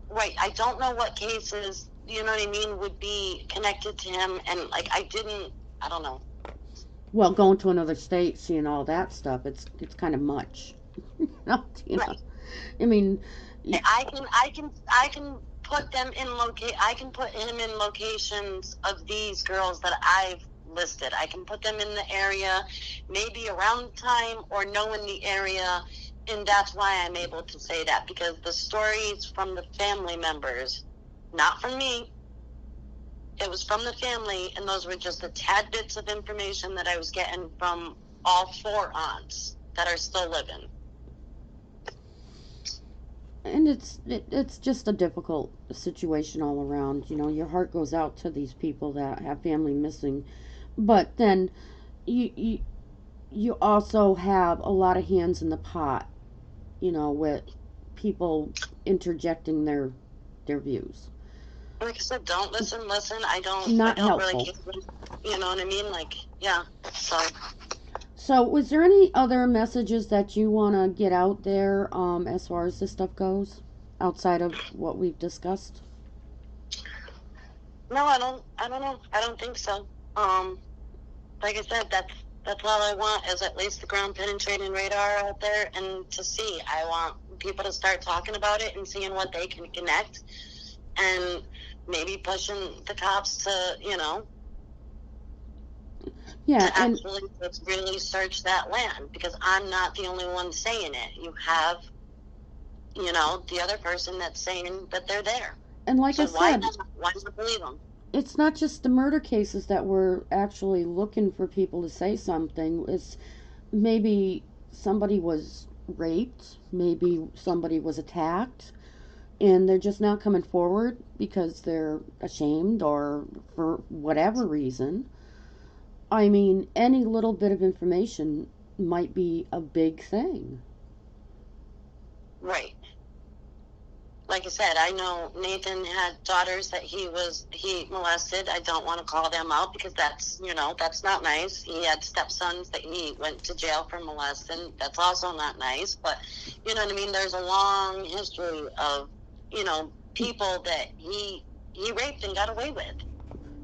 Right. I don't know what cases, you know what I mean, would be connected to him. And like, I don't know. Well, going to another state, seeing all that stuff, it's kind of much. You know. Right. I mean, I can put them in I can put him in locations of these girls that I've listed. I can put them in the area, maybe around time or knowing the area, and that's why I'm able to say that, because the stories from the family members, not from me, it was from the family, and those were just the tad bits of information that I was getting from all four aunts that are still living. and it's just a difficult situation all around. You know, your heart goes out to these people that have family missing, but then you you also have a lot of hands in the pot. You know, with people interjecting their views. Like I said, don't listen. I Not don't really helpful. care. You know what I mean? Like, yeah. So, So, was there any other messages that you want to get out there as far as this stuff goes, outside of what we've discussed? no, I don't know. I don't think so. Like I said, that's all I want, is at least the ground penetrating radar out there, and to see. I want people to start talking about it and seeing what they can connect, and maybe pushing the cops to, Yeah, to and actually let's really search that land, because I'm not the only one saying it. You have, the other person that's saying that they're there. like I So why said, not? Why not believe them? it's not just the murder cases that we're actually looking for people to say something. It's maybe somebody was raped, maybe somebody was attacked, and they're just not coming forward because they're ashamed or for whatever reason. I mean, any little bit of information might be a big thing. Right. Like I said, I know Nathan had daughters that he molested. I don't want to call them out, because that's not nice. He had stepsons that he went to jail for molesting. That's also not nice. But you know what I mean? There's a long history of, people that he raped and got away with.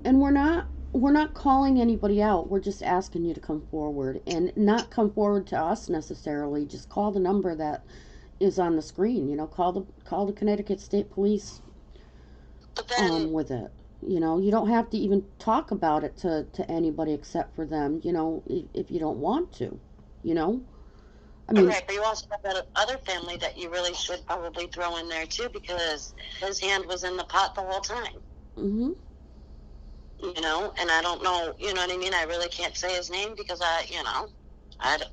And we're not calling anybody out. We're just asking you to come forward, and not come forward to us necessarily. Just call the number that is on the screen. Call the Connecticut State Police But then, with it. You don't have to even talk about it to anybody except for them. If you don't want to. You know, I mean, right, but you also have that other family that you really should probably throw in there too, because his hand was in the pot the whole time. hmm And I don't know, you know what I mean? I really can't say his name, because I don't,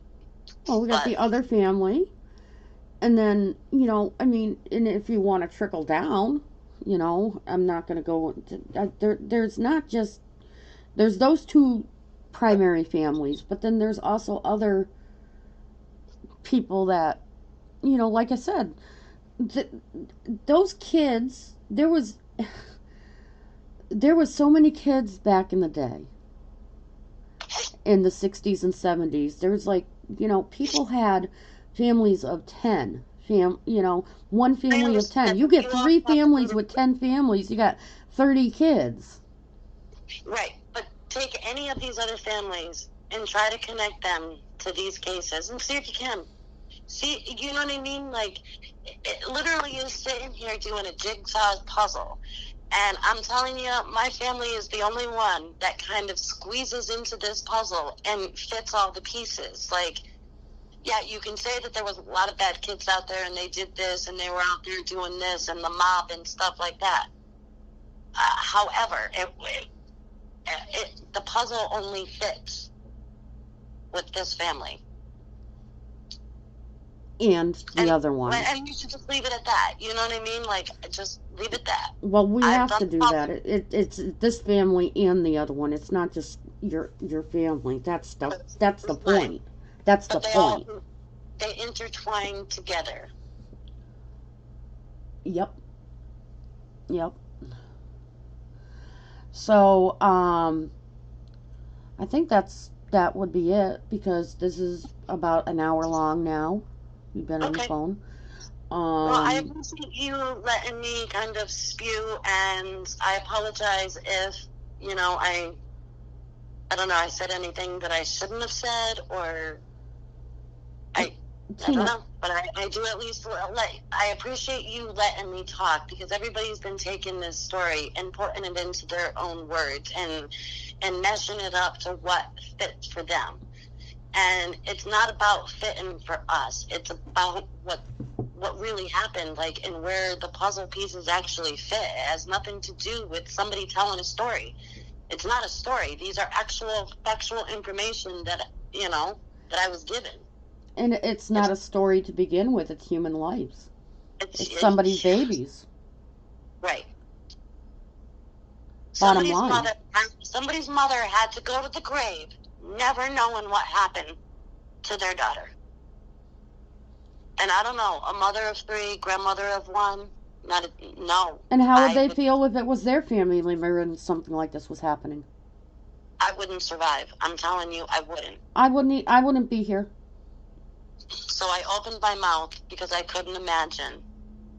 well, we got but the other family, and then I mean, and if you want to trickle down, I'm not going to go there's not just there's those two primary families, but then there's also other people that like I said, th- those kids, there was so many kids back in the day, in the 60s and 70s. There's like, people had families of 10 one I family of 10. understand, You but get you also three have to families with 10 families, you got 30 kids. right, but take any of these other families and try to connect them to these cases and see if you can. See, you know what I mean? Like, it literally is sitting here doing a jigsaw puzzle. And I'm telling you, my family is the only one that kind of squeezes into this puzzle and fits all the pieces. Like, yeah, you can say that there was a lot of bad kids out there, and they did this, and they were out there doing this, and the mob and stuff like that. However, the puzzle only fits with this family. And the And other one. and you should just leave it at that. You know what I mean? Like, just leave it that. Well, we I've have done to do that. puzzles. It's this family and the other one. It's not just your family. That's the It's fine. point. That's the But point. they intertwine together. Yep. Yep. So, I think that would be it, because this is about an hour long now. We've been on the Okay. phone. Well, I appreciate you letting me kind of spew, and I apologize if, I don't know, I said anything that I shouldn't have said, or I don't know, but I do at least I appreciate you letting me talk, because everybody's been taking this story and putting it into their own words and meshing it up to what fits for them. And it's not about fitting for us. It's about what really happened, like, and where the puzzle pieces actually fit. It has nothing to do with somebody telling a story. It's not a story. These are actual factual information that I was given. And it's not a story to begin with. It's human lives. It's somebody's babies. Right. Bottom line. Somebody's mother had to go to the grave never knowing what happened to their daughter. And I don't know, a mother of 3, grandmother of 1, no. And how would they feel if it was their family member and something like this was happening? I wouldn't survive. I'm telling you, I wouldn't. I wouldn't be here. So I opened my mouth because I couldn't imagine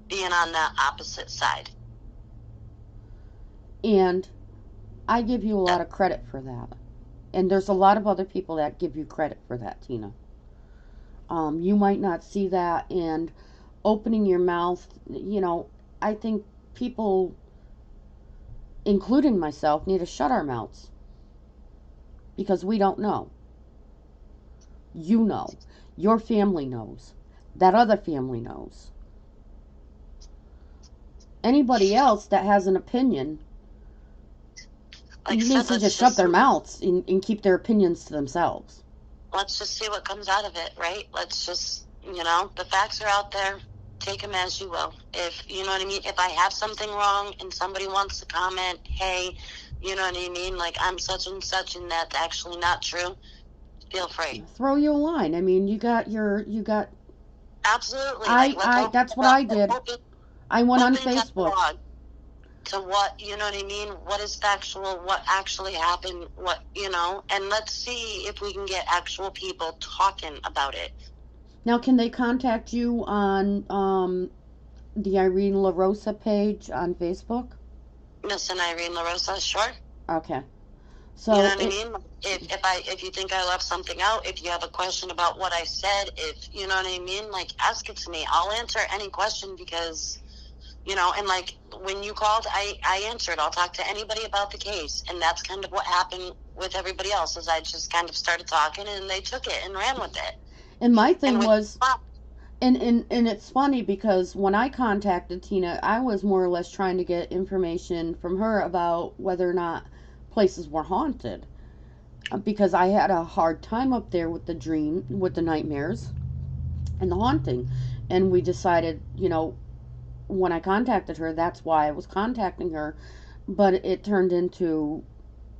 being on that opposite side. And I give you a lot of credit for that. And there's a lot of other people that give you credit for that, Tina. You might not see that, and opening your mouth, I think people, including myself, need to shut our mouths. Because we don't know. You know. Your family knows. That other family knows. Anybody else that has an opinion needs to just shut their mouths and keep their opinions to themselves. Let's just see what comes out of it, right? Let's just, the facts are out there. Take them as you will. If, you know what I mean? If I have something wrong and somebody wants to comment, hey, you know what I mean? Like, I'm such and such and that's actually not true. Feel free. Throw you a line. I mean, you got. Absolutely. That's what I did. I went on Facebook. To what, you know what I mean? What is factual? What actually happened? What, and let's see if we can get actual people talking about it. Now, can they contact you on the Irene LaRosa page on Facebook? Miss and Irene LaRosa, sure. Okay. So you know what I mean? If you think I left something out, if you have a question about what I said, if you know what I mean, like, ask it to me. I'll answer any question because, and like when you called, I answered. I'll talk to anybody about the case, and that's kind of what happened with everybody else. Is I just kind of started talking, and they took it and ran with it. And my thing was, and it's funny because when I contacted Tina, I was more or less trying to get information from her about whether or not places were haunted, because I had a hard time up there with the nightmares and the haunting. And we decided, when I contacted her, that's why I was contacting her. But it turned into,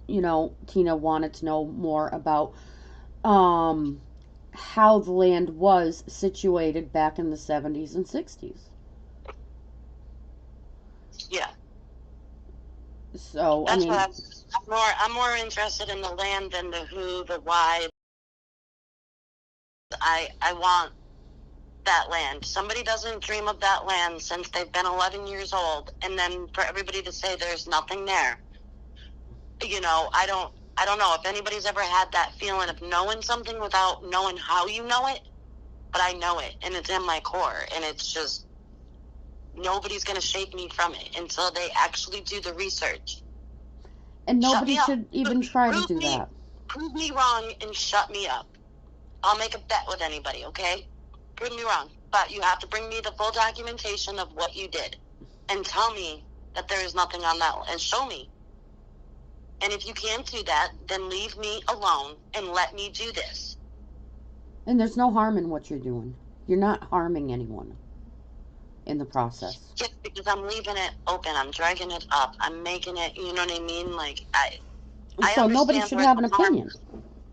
Tina wanted to know more about how the land was situated back in the 70s and 60s. Yeah. So, that's what I'm more interested in the land than the who, the why. I want that land. Somebody doesn't dream of that land since they've been 11 years old, and then for everybody to say there's nothing there. I don't know if anybody's ever had that feeling of knowing something without knowing how you know it, but I know it, and it's in my core, and it's just, nobody's going to shake me from it until they actually do the research. And nobody should even try to do that. Prove me wrong and shut me up. I'll make a bet with anybody, okay? Prove me wrong. But you have to bring me the full documentation of what you did and tell me that there is nothing on that, and show me. And if you can't do that, then leave me alone and let me do this. And there's no harm in what you're doing. You're not harming anyone in the process. Just because I'm leaving it open, I'm dragging it up, I'm making it, you know what I mean? Like, I so nobody should have an opinion.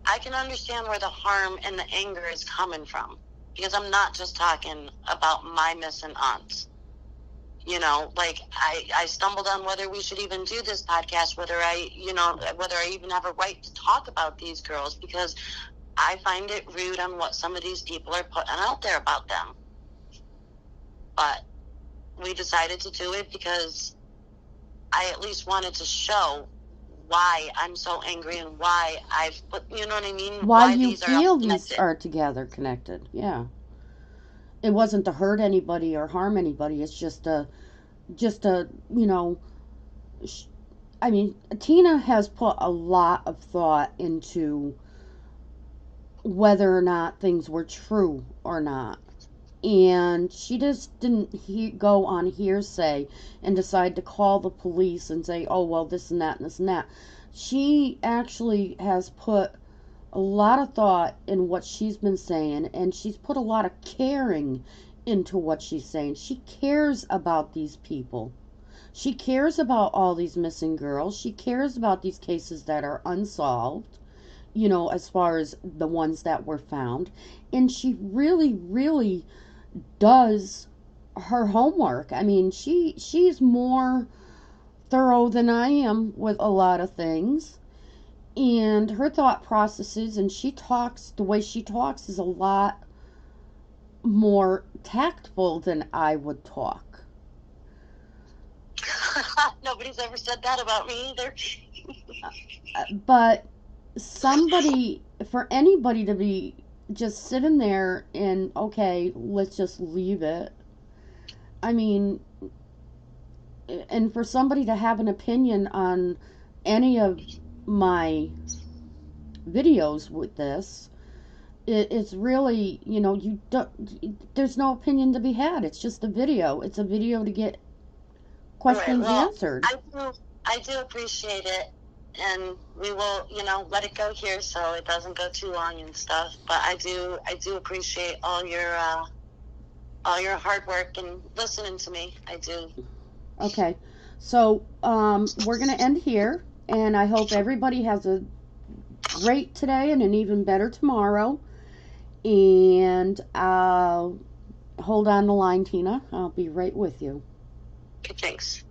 I can understand where the harm and the anger is coming from, because I'm not just talking about my missing aunts. Like, I stumbled on whether we should even do this podcast, whether I even have a right to talk about these girls, because I find it rude on what some of these people are putting out there about them. but we decided to do it because I at least wanted to show why I'm so angry and why I've put, you know what I mean? Why you these are all feel these connected. are together, connected. Yeah. It wasn't to hurt anybody or harm anybody. It's just a, you know, I mean, Tina has put a lot of thought into whether or not things were true or not. And she just didn't go on hearsay and decide to call the police and say, oh, well, this and that and this and that. She actually has put a lot of thought in what she's been saying, and she's put a lot of caring into what she's saying. She cares about these people. She cares about all these missing girls. She cares about these cases that are unsolved, you know, as far as the ones that were found. And she really, really does her homework. I mean, she's more thorough than I am with a lot of things. And her thought processes, and she talks, the way she talks is a lot more tactful than I would talk. Nobody's ever said that about me either. But for anybody to be just sitting there and, okay, let's just leave it. I mean, and for somebody to have an opinion on any of my videos with this, it's really, you know, there's no opinion to be had. It's just a video. It's a video to get questions answered. I do appreciate it, and we will, you know, let it go here so it doesn't go too long and stuff. But I do appreciate all your hard work and listening to me. I do. Okay, so we're gonna end here, and I hope everybody has a great today and an even better tomorrow. And hold on the line, Tina. I'll be right with you. Okay, thanks.